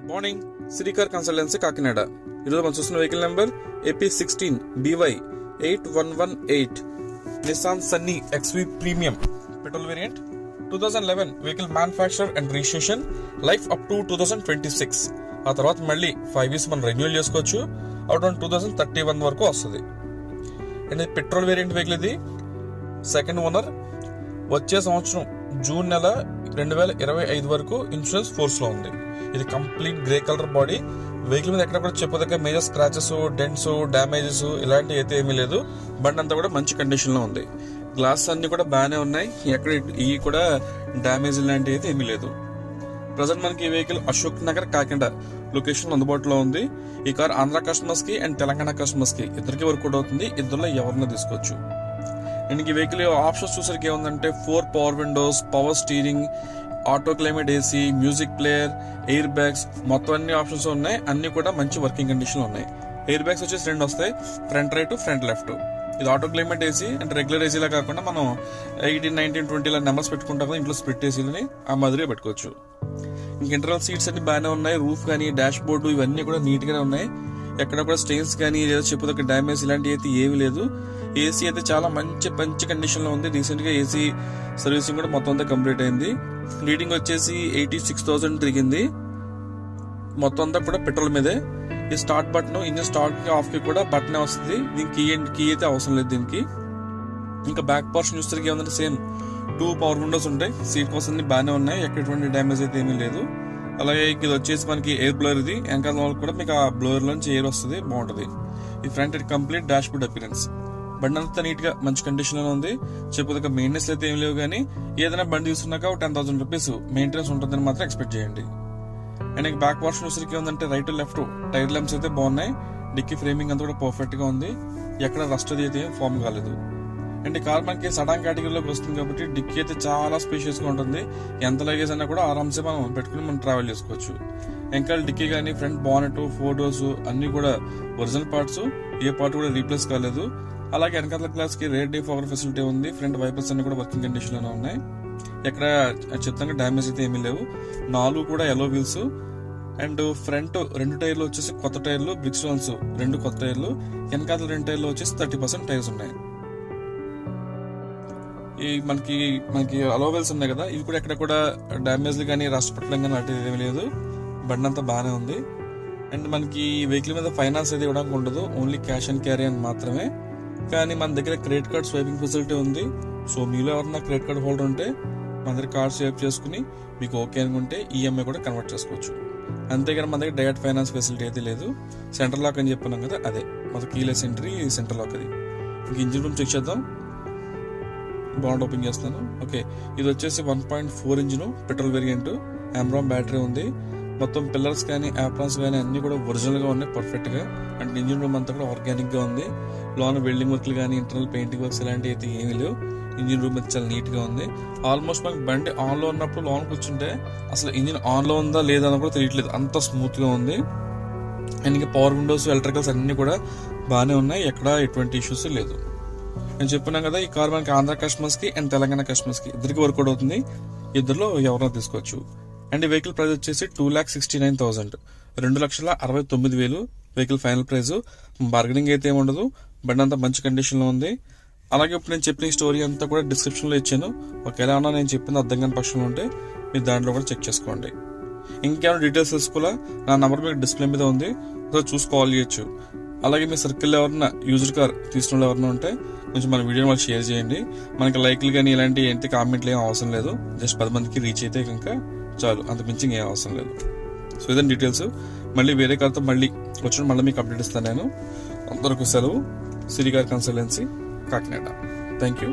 Good morning, Srikar consultancy Kakinada. ఈరోజు మనం చూస్తున్న vehicle number AP16 BY 8118 Nissan Sunny XV premium petrol variant 2011 vehicle manufacture and registration, life up to 2026. ఆ తర్వాత మళ్ళీ 5 years మనం రెన్యూల్ చేసుకోవచ్చు. అరౌండ్ 2031 వరకు వస్తుంది. అండ్ పెట్రోల్ వేరియంట్ వెహికల్ ఇది. Second owner. వచ్చే సంవత్సరం జూన్ నెల 2025 వరకు ఇన్సూరెన్స్ ఫోర్స్ లో ఉంది. ఇది complete grey colour body. Vehicle మీద ఎక్కడ కూడా చెప్పదగ్గ మేజర్ స్క్రాచెస్, డెంట్స్, డ్యామేజెస్ ఇలాంటివి అయితే ఏమీ లేదు. బండి అంతా కూడా మంచి కండిషన్ లో ఉంది. గ్లాస్ అన్ని కూడా బాగానే ఉన్నాయి. ఎక్కడ ఇవి కూడా డ్యామేజ్ లాంటివి అయితే ఏమీ లేదు. ప్రజెంట్ మనకి ఈ వెహికల్ అశోక్ నగర్ కాకినాడ లొకేషన్ అందుబాటులో ఉంది. ఈ కార్ ఆంధ్ర కస్టమర్స్ కి అండ్ తెలంగాణ కస్టమర్స్ కి ఇద్దరికి వర్కౌట్ అవుతుంది. ఇద్దరులో ఎవరినో తీసుకోవచ్చు. అండ్ ఈ వెహికల్ ఆప్షన్స్ చూసరికి ఏముందంటే 4 power Windows, power steering, auto climate AC, music player, air bags, మొత్తం అన్ని ఆప్షన్స్ ఉన్నాయి. అన్ని కూడా మంచి వర్కింగ్ కండిషన్ లో ఉన్నాయి. ఎయిర్ బ్యాగ్స్ వచ్చేసి 2 వస్తాయి, ఫ్రంట్ రైట్, ఫ్రంట్ లెఫ్ట్. ఇది ఆటో క్లైమేట్ AC అంటే రెగ్యులర్ AC లా కాకుండా మనం 18, 19, 20 నెంబర్స్ పెట్టుకుంటాం కదా, ఇంట్లో స్ప్లిట్ ఏసీలని ఆ మాదిరిగా పెట్టుకోవచ్చు. ఇంక ఇంటర్నల్ సీట్స్ అన్ని బాగానే ఉన్నాయి. రూఫ్ కానీ, డాష్ బోర్డు ఇవన్నీ కూడా నీట్ గానే ఉన్నాయి. ఎక్కడ కూడా స్టెయిన్స్ కానీ లేదా చెప్పదగ్గ డ్యామేజ్ ఇలాంటివి అయితే ఏమీ లేదు. AC అయితే చాలా మంచి కండిషన్ లో ఉంది. రీసెంట్ గా AC సర్వీసింగ్ కూడా మొత్తం అంతా కంప్లీట్ అయింది. రీడింగ్ వచ్చేసి 86,000 తిరిగింది. మొత్తం అంతా కూడా పెట్రోల్ మీదే. ఈ స్టార్ట్ బటన్, ఇంజిన్ స్టార్ట్ కి ఆఫ్ కి కూడా బటనే వస్తుంది. దీనికి కీ అయితే అవసరం లేదు దీనికి. ఇంకా బ్యాక్ పోర్షన్ చూస్తే ఏమంటే సేమ్ 2 పవర్ విండోస్ ఉంటాయి. సీట్ కోసం బాగానే ఉన్నాయి. ఎటువంటి డ్యామేజ్ అయితే ఏమీ లేదు. అలాగే ఇది వచ్చేసి మనకి ఎయిర్ బ్లోయర్. ఇది వెనకాల వాళ్ళకి కూడా మీకు ఆ బ్లోయర్ లోంచి ఎయిర్ వస్తుంది, బాగుంటుంది. ఈ front complete dash board appearance. బండి అంతా నీట్ గా మంచి కండిషన్ లో ఉంది. చెప్పదగ్గ మెయింటెనెన్స్ అయితే ఏం లేవు. కానీ ఏదైనా బండి తీసుకున్నాక 10,000 రూపీస్ మెయింటెనెన్స్ ఉంటుందని మాత్రం ఎక్స్పెక్ట్ చేయండి. అండ్ బ్యాక్ పోర్షన్ చూసరికి ఏముందంటే రైట్ లెఫ్ట్ టైర్ ల్యాంప్స్ అయితే బాగున్నాయి. డిక్కీ ఫ్రేమింగ్ అంతా కూడా పర్ఫెక్ట్ గా ఉంది. ఎక్కడ రస్ట్ అయితే ఫామ్ కాలేదు. అండ్ ఈ కార్ మనకి సడాన్ కేటగిరీలోకి వస్తుంది కాబట్టి డిక్కీ అయితే చాలా స్పేషియస్ గా ఉంటుంది. ఎంత లగేజ్ అయినా కూడా ఆరామ్సే మనం పెట్టుకుని మనం ట్రావెల్ చేసుకోవచ్చు. ఇంకా డిక్కీ కానీ, ఫ్రంట్ బానెట్, 4 doors అన్ని కూడా ఒరిజినల్ పార్ట్స్. ఏ పార్ట్ కూడా రీప్లేస్ కాలేదు. అలాగే వెనకాల గ్లాస్ కి రేర్ డిఫాగర్ ఫెసిలిటీ ఉంది. ఫ్రంట్ వైపర్స్ అన్ని కూడా వర్కింగ్ కండిషన్ లోనే ఉన్నాయి. ఎక్కడ చెప్తాను డ్యామేజ్ అయితే ఏమీ లేవు. 4 కూడా ఎల్లో వీల్స్. అండ్ ఫ్రంట్ 2 టైర్లు వచ్చేసి కొత్త టైర్లు, బ్రిక్ స్టోన్స్ 2 కొత్త టైర్లు. వెనకాల 2 టైర్లు వచ్చేసి 30% టైర్స్ ఉన్నాయి. ఈ మనకి అలోవెల్స్ ఉన్నాయి కదా, ఇవి కూడా ఎక్కడ కూడా డ్యామేజ్ కానీ రస్ట్ పట్టడం కానీ అటు ఏమీ లేదు. బండి అంతా బాగానే ఉంది. అండ్ మనకి వెహికల్ మీద ఫైనాన్స్ అయితే ఇవ్వడానికి ఉండదు, ఓన్లీ క్యాష్ అండ్ క్యారీ అని మాత్రమే. కానీ మన దగ్గర క్రెడిట్ కార్డ్ స్వైపింగ్ ఫెసిలిటీ ఉంది. సో మీలో ఎవరన్నా క్రెడిట్ కార్డ్ హోల్డర్ ఉంటే మన దగ్గర కార్డ్ స్వైప్ చేసుకుని మీకు ఓకే అనుకుంటే EMI కూడా కన్వర్ట్ చేసుకోవచ్చు. అంతేగాని మన దగ్గర డైరెక్ట్ ఫైనాన్స్ ఫెసిలిటీ అయితే లేదు. సెంటర్ లాక్ అని చెప్పినాం కదా, అదే మన కీలెస్ ఎంట్రీ సెంటర్ లాక్. అది ఇంక ఇంజిన్ రూమ్ చెక్ చేద్దాం. బాండ్ ఓపెన్ చేస్తాను. ఓకే, ఇది వచ్చేసి 1.4 engine petrol variant. Amaron battery ఉంది. మొత్తం పిల్లర్స్ కానీ, యాప్రాన్స్ కానీ అన్ని కూడా ఒరిజినల్ గా ఉన్నాయి, పర్ఫెక్ట్ గా. అండ్ ఇంజిన్ రూమ్ అంతా కూడా ఆర్గానిక్ గా ఉంది. లోన వెల్డింగ్ వర్క్లు కానీ, ఇంటర్నల్ పెయింటింగ్ వర్క్స్ ఇలాంటివి అయితే ఏమీ లేవు. ఇంజిన్ రూమ్ అయితే చాలా నీట్ గా ఉంది. ఆల్మోస్ట్ మనకి బండి ఆన్ లో ఉన్నప్పుడు లోన్ కూర్చుంటే అసలు ఇంజిన్ ఆన్ లో ఉందా లేదా అని కూడా తెలియట్లేదు, అంత స్మూత్ గా ఉంది. అండ్ ఇంకా పవర్ విండోస్, ఎలక్ట్రికల్స్ అన్ని కూడా బాగానే ఉన్నాయి. ఎక్కడ ఎటువంటి ఇష్యూస్ లేదు. నేను చెప్పినాం కదా, ఈ కార్ మనకి ఆంధ్ర కస్టమర్స్ కి అండ్ తెలంగాణ కస్టమర్స్ కి ఇద్దరికి వర్కౌట్ అవుతుంది. ఇద్దరులో ఎవరైనా తీసుకోవచ్చు. అండ్ ఈ వెహికల్ ప్రైస్ వచ్చేసి 2,69,000, 2,69,000 వెహికల్ ఫైనల్ ప్రైస్. బార్గెనింగ్ అయితే ఏమి ఉండదు. బండి అంతా మంచి కండిషన్ లో ఉంది. అలాగే ఇప్పుడు నేను చెప్పిన స్టోరీ అంతా కూడా డిస్క్రిప్షన్ లో ఇచ్చాను. ఒకవేళ ఏమన్నా నేను చెప్పింది అర్థం కాని పక్షంలో ఉంటే మీరు దాంట్లో కూడా చెక్ చేసుకోండి. ఇంకేమైనా డీటెయిల్స్ తెలుసుకోవాలా, నా నంబర్ మీకు డిస్ప్లే మీద ఉంది, చూసి కాల్ చేయొచ్చు. అలాగే మీ సర్కిల్లో ఎవరన్నా యూజర్ కార్ తీసుకున్న ఎవరన్నా ఉంటే కొంచెం మన వీడియోని వాళ్ళు షేర్ చేయండి. మనకి లైక్లు కానీ ఇలాంటి ఏంటి కామెంట్లు ఏం అవసరం లేదు. జస్ట్ 10 మందికి రీచ్ అయితే కనుక చాలు, అంత మించి ఏం అవసరం లేదు. సో ఇదని డీటెయిల్స్. మళ్ళీ వేరే కార్తో మళ్ళీ మీకు అప్డేట్ ఇస్తాను నేను. అందరికీ సెలవు. Srikar consultancy Kakinada. Thank you.